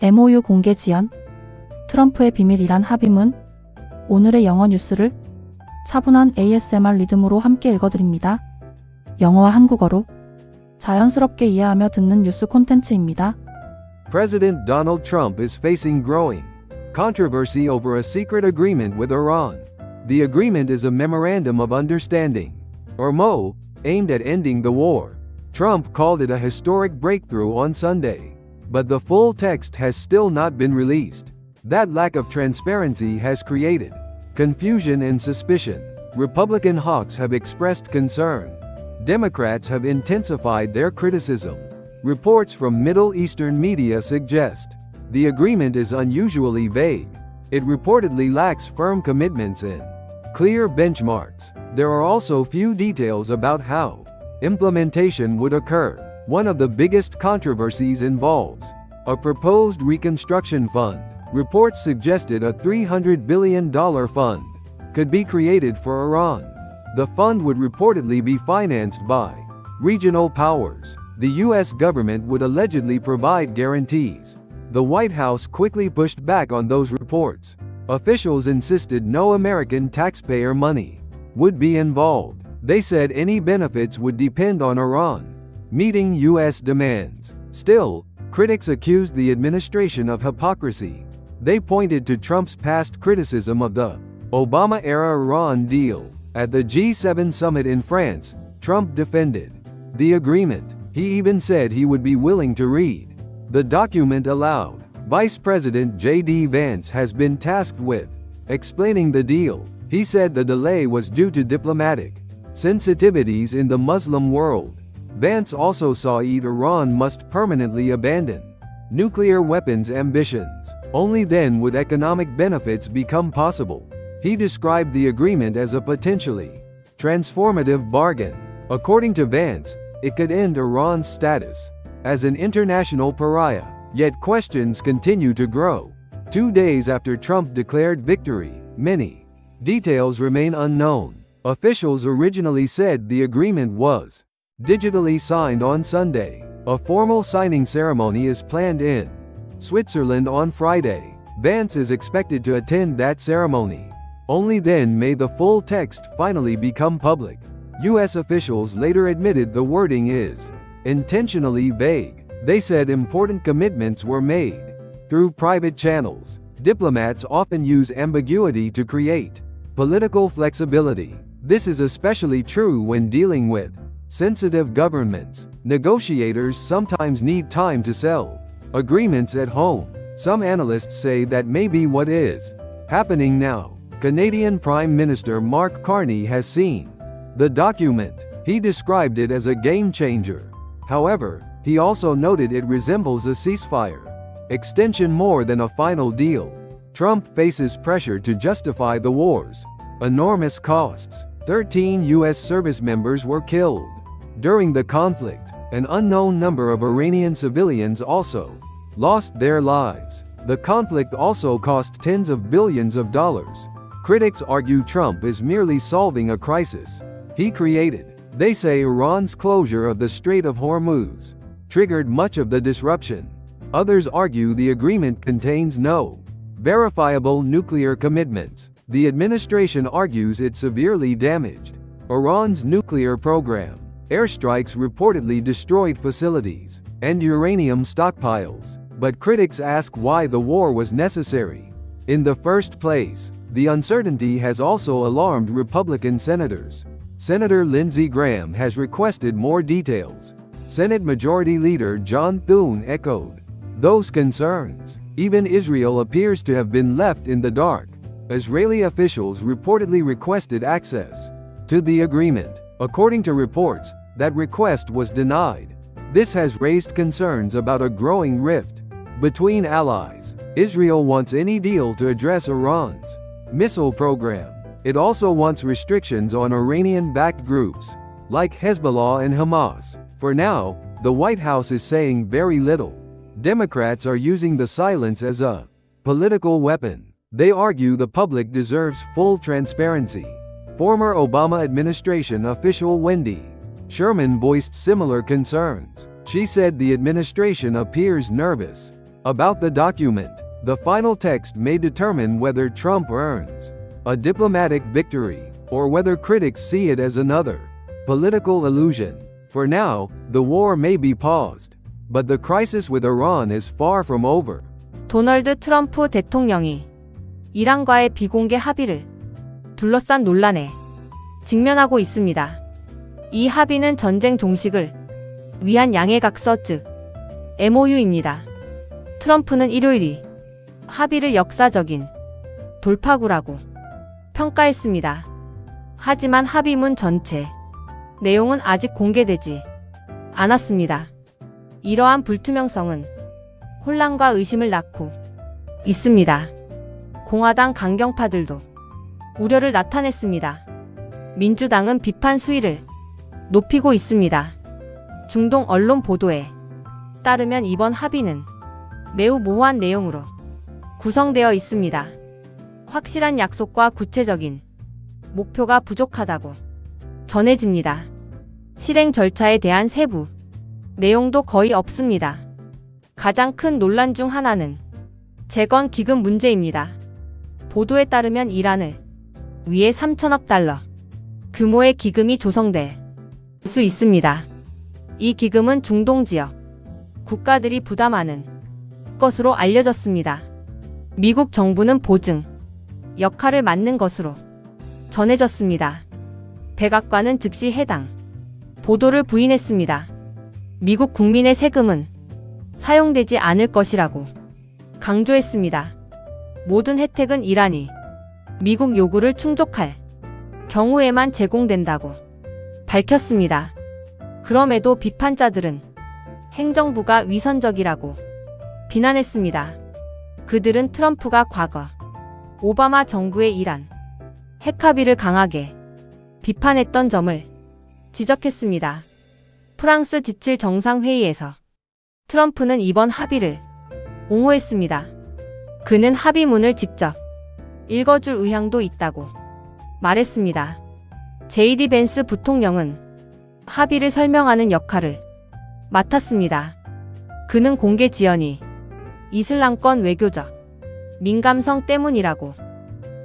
MOU 공개 지연, 트럼프의 비밀 이란 합의문, 오늘의 영어 뉴스를 차분한 ASMR 리듬으로 함께 읽어드립니다. 영어와 한국어로 자연스럽게 이해하며 듣는 뉴스 콘텐츠입니다. President Donald Trump is facing growing controversy over a secret agreement with Iran. The agreement is a Memorandum of Understanding, or MO, aimed at ending the war. Trump called it a historic breakthrough on Sunday, but the full text has still not been released. That lack of transparency has created confusion and suspicion. Republican hawks have expressed concern. Democrats have intensified their criticism. Reports from Middle Eastern media suggest the agreement is unusually vague. It reportedly lacks firm commitments and clear benchmarks. There are also few details about how implementation would occur. One of the biggest controversies involves a proposed reconstruction fund. Reports suggested a $300 billion fund could be created for Iran. The fund would reportedly be financed by regional powers. The U.S. government would allegedly provide guarantees. The White House quickly pushed back on those reports. Officials insisted no American taxpayer money would be involved. They said any benefits would depend on Iran meeting U.S. demands. Still, critics accused the administration of hypocrisy. They pointed to Trump's past criticism of the Obama-era Iran deal. At the G7 summit in France, Trump defended the agreement. He even said he would be willing to read the document aloud. Vice President J.D. Vance has been tasked with explaining the deal. He said the delay was due to diplomatic sensitivities in the Muslim world. Vance also saw Iran must permanently abandon nuclear weapons ambitions. Only then would economic benefits become possible. He described the agreement as a potentially transformative bargain. According to Vance, it could end Iran's status as an international pariah. Yet questions continue to grow. 2 days after Trump declared victory, many details remain unknown. Officials originally said the agreement was digitally signed on Sunday. A formal signing ceremony is planned in Switzerland on Friday. Vance is expected to attend that ceremony. Only then may the full text finally become public. U.S. officials later admitted the wording is intentionally vague. They said important commitments were made through private channels. Diplomats often use ambiguity to create political flexibility. This is especially true when dealing with sensitive governments. Negotiators sometimes need time to sell agreements at home. Some analysts say that may be what is happening now. Canadian Prime Minister Mark Carney has seen the document. He described it as a game changer. However, he also noted it resembles a ceasefire extension more than a final deal. Trump faces pressure to justify the war's enormous costs. 13 U.S. service members were killed during the conflict. An unknown number of Iranian civilians also lost their lives. The conflict also cost tens of billions of dollars. Critics argue Trump is merely solving a crisis he created. They say Iran's closure of the Strait of Hormuz triggered much of the disruption. Others argue the agreement contains no verifiable nuclear commitments. The administration argues it severely damaged Iran's nuclear program. Airstrikes reportedly destroyed facilities and uranium stockpiles. But critics ask why the war was necessary in the first place. The uncertainty has also alarmed Republican senators. Senator Lindsey Graham has requested more details. Senate Majority Leader John Thune echoed those concerns. Even Israel appears to have been left in the dark. Israeli officials reportedly requested access to the agreement. According to reports, that request was denied. This has raised concerns about a growing rift between allies. Israel wants any deal to address Iran's missile program. It also wants restrictions on Iranian-backed groups like Hezbollah and Hamas. For now, the White House is saying very little. Democrats are using the silence as a political weapon. They argue the public deserves full transparency. Former Obama administration official Wendy Sherman voiced similar concerns. She said the administration appears nervous About the document, the final text may determine whether Trump earns a diplomatic victory, or whether critics see it as another political illusion. For now, the war may be paused, but the crisis with Iran is far from over. 도널드 트럼프 대통령이 이란과의 비공개 합의를 둘러싼 논란에 직면하고 있습니다. 이 합의는 전쟁 종식을 위한 양해각서 즉 MOU입니다. 트럼프는 일요일 이 합의를 역사적인 돌파구라고 평가했습니다. 하지만 합의문 전체 내용은 아직 공개되지 않았습니다. 이러한 불투명성은 혼란과 의심을 낳고 있습니다. 공화당 강경파들도 우려를 나타냈습니다. 민주당은 비판 수위를 높이고 있습니다. 중동 언론 보도에 따르면 이번 합의는 매우 모호한 내용으로 구성되어 있습니다. 확실한 약속과 구체적인 목표가 부족하다고 전해집니다. 실행 절차에 대한 세부 내용도 거의 없습니다. 가장 큰 논란 중 하나는 재건 기금 문제입니다. 보도에 따르면 이란을 위해 3천억 달러 규모의 기금이 조성될 수 있습니다. 이 기금은 중동 지역 국가들이 부담하는 것으로 알려졌습니다. 미국 정부는 보증 역할을 맡는 것으로 전해졌습니다. 백악관은 즉시 해당 보도를 부인했습니다. 미국 국민의 세금은 사용되지 않을 것이라고 강조했습니다. 모든 혜택은 이란이 미국 요구를 충족할 경우에만 제공된다고 밝혔습니다. 그럼에도 비판자들은 행정부가 위선적이라고 비난했습니다. 그들은 트럼프가 과거 오바마 정부의 이란 핵 합의를 강하게 비판했던 점을 지적했습니다. 프랑스 지칠 정상회의에서 트럼프는 이번 합의를 옹호했습니다. 그는 합의문을 직접 읽어줄 의향도 있다고 말했습니다. JD 벤스 부통령은 합의를 설명하는 역할을 맡았습니다. 그는 공개 지연이 이슬람권 외교적 민감성 때문이라고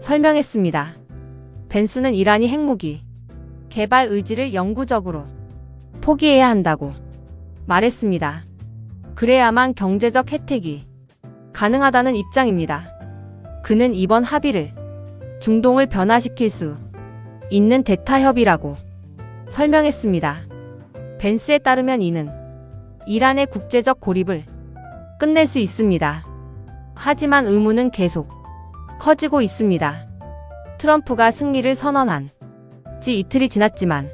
설명했습니다. 벤스는 이란이 핵무기 개발 의지를 영구적으로 포기해야 한다고 말했습니다. 그래야만 경제적 혜택이 가능하다는 입장입니다. 그는 이번 합의를 중동을 변화시킬 수 있는 대타협이라고 설명했습니다. 벤스에 따르면 이는 이란의 국제적 고립을 끝낼 수 있습니다. 하지만 의문은 계속 커지고 있습니다. 트럼프가 승리를 선언한 지 이틀이 지났지만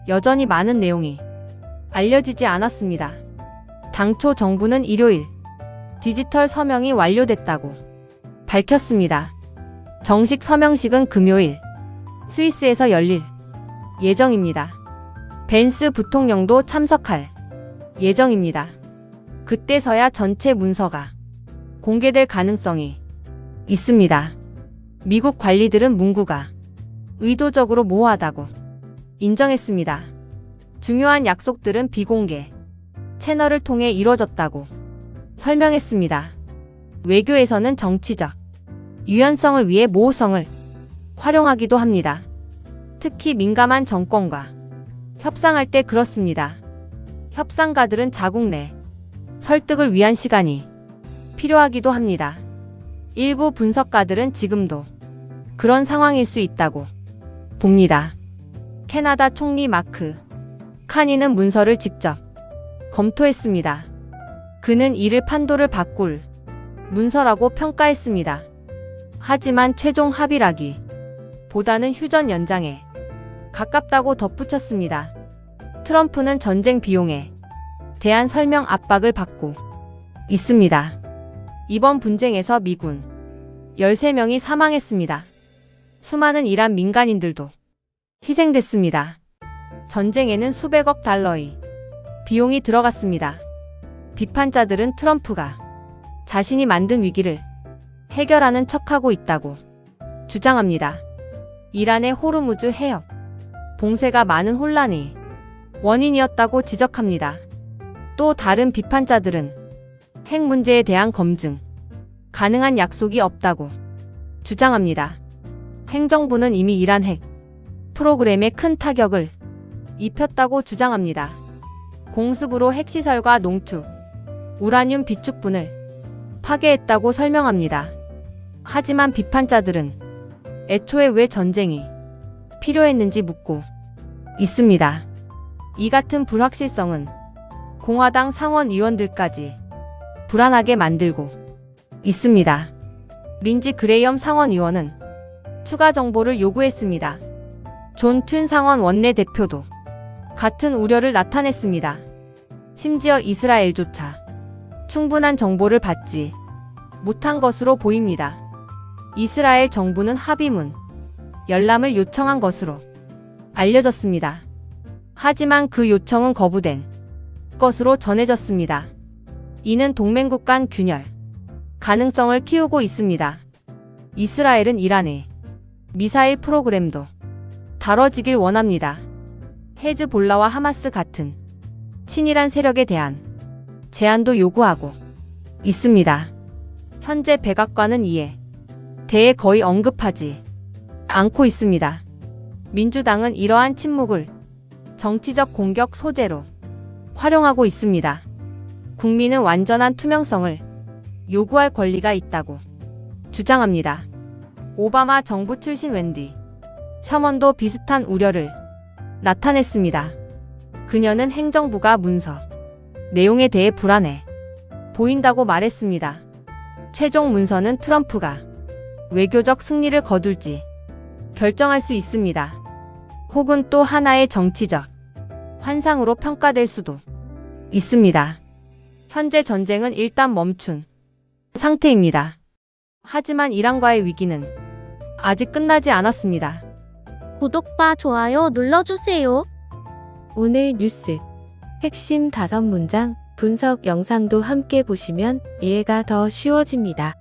여전히 많은 내용이 알려지지 않았습니다. 당초 정부는 일요일 디지털 서명이 완료됐다고 밝혔습니다. 정식 서명식은 금요일 스위스에서 열릴 예정입니다. 벤스 부통령도 참석할 예정입니다. 그때서야 전체 문서가 공개될 가능성이 있습니다. 미국 관리들은 문구가 의도적으로 모호하다고 인정했습니다. 중요한 약속들은 비공개 채널을 통해 이뤄졌다고 설명했습니다. 외교에서는 정치적 유연성을 위해 모호성을 활용하기도 합니다. 특히 민감한 정권과 협상할 때 그렇습니다. 협상가들은 자국 내 설득을 위한 시간이 필요하기도 합니다. 일부 분석가들은 지금도 그런 상황일 수 있다고 봅니다. 캐나다 총리 마크 카니는 문서를 직접 검토했습니다. 그는 이를 판도를 바꿀 문서라고 평가했습니다. 하지만 최종 합의라기 보다는 휴전 연장에 가깝다고 덧붙였습니다. 트럼프는 전쟁 비용에 대한 설명 압박을 받고 있습니다. 이번 분쟁에서 미군 13명이 사망했습니다. 수많은 이란 민간인들도 희생됐습니다. 전쟁에는 수백억 달러의 비용이 들어갔습니다. 비판자들은 트럼프가 자신이 만든 위기를 해결하는 척하고 있다고 주장합니다. 이란의 호르무즈 해협 봉쇄가 많은 혼란이 원인이었다고 지적합니다. 또 다른 비판자들은 핵 문제에 대한 검증, 가능한 약속이 없다고 주장합니다. 행정부는 이미 이란 핵 프로그램에 큰 타격을 입혔다고 주장합니다. 공습으로 핵시설과 농축, 우라늄 비축분을 파괴했다고 설명합니다. 하지만 비판자들은 애초에 왜 전쟁이 필요했는지 묻고 있습니다. 이 같은 불확실성은 공화당 상원 의원들까지 불안하게 만들고 있습니다. 린지 그레이엄 상원 의원은 추가 정보를 요구했습니다. 존 튠 상원 원내대표도 같은 우려를 나타냈습니다. 심지어 이스라엘조차 충분한 정보를 받지 못한 것으로 보입니다. 이스라엘 정부는 합의문 열람을 요청한 것으로 알려졌습니다. 하지만 그 요청은 거부된 것으로 전해졌습니다. 이는 동맹국 간 균열 가능성을 키우고 있습니다. 이스라엘은 이란의 미사일 프로그램도 다뤄지길 원합니다. 헤즈볼라와 하마스 같은 친이란 세력에 대한 제한도 요구하고 있습니다. 현재 백악관은 이에 대해 거의 언급하지 않고 있습니다. 민주당은 이러한 침묵을 정치적 공격 소재로 활용하고 있습니다. 국민은 완전한 투명성을 요구할 권리가 있다고 주장합니다. 오바마 정부 출신 웬디 셔먼도 비슷한 우려를 나타냈습니다. 그녀는 행정부가 문서 내용에 대해 불안해 보인다고 말했습니다. 최종 문서는 트럼프가 외교적 승리를 거둘지 결정할 수 있습니다. 혹은 또 하나의 정치적 환상으로 평가될 수도 있습니다. 현재 전쟁은 일단 멈춘 상태입니다. 하지만 이란과의 위기는 아직 끝나지 않았습니다. 구독과 좋아요 눌러주세요. 오늘 뉴스 핵심 5문장 분석 영상도 함께 보시면 이해가 더 쉬워집니다.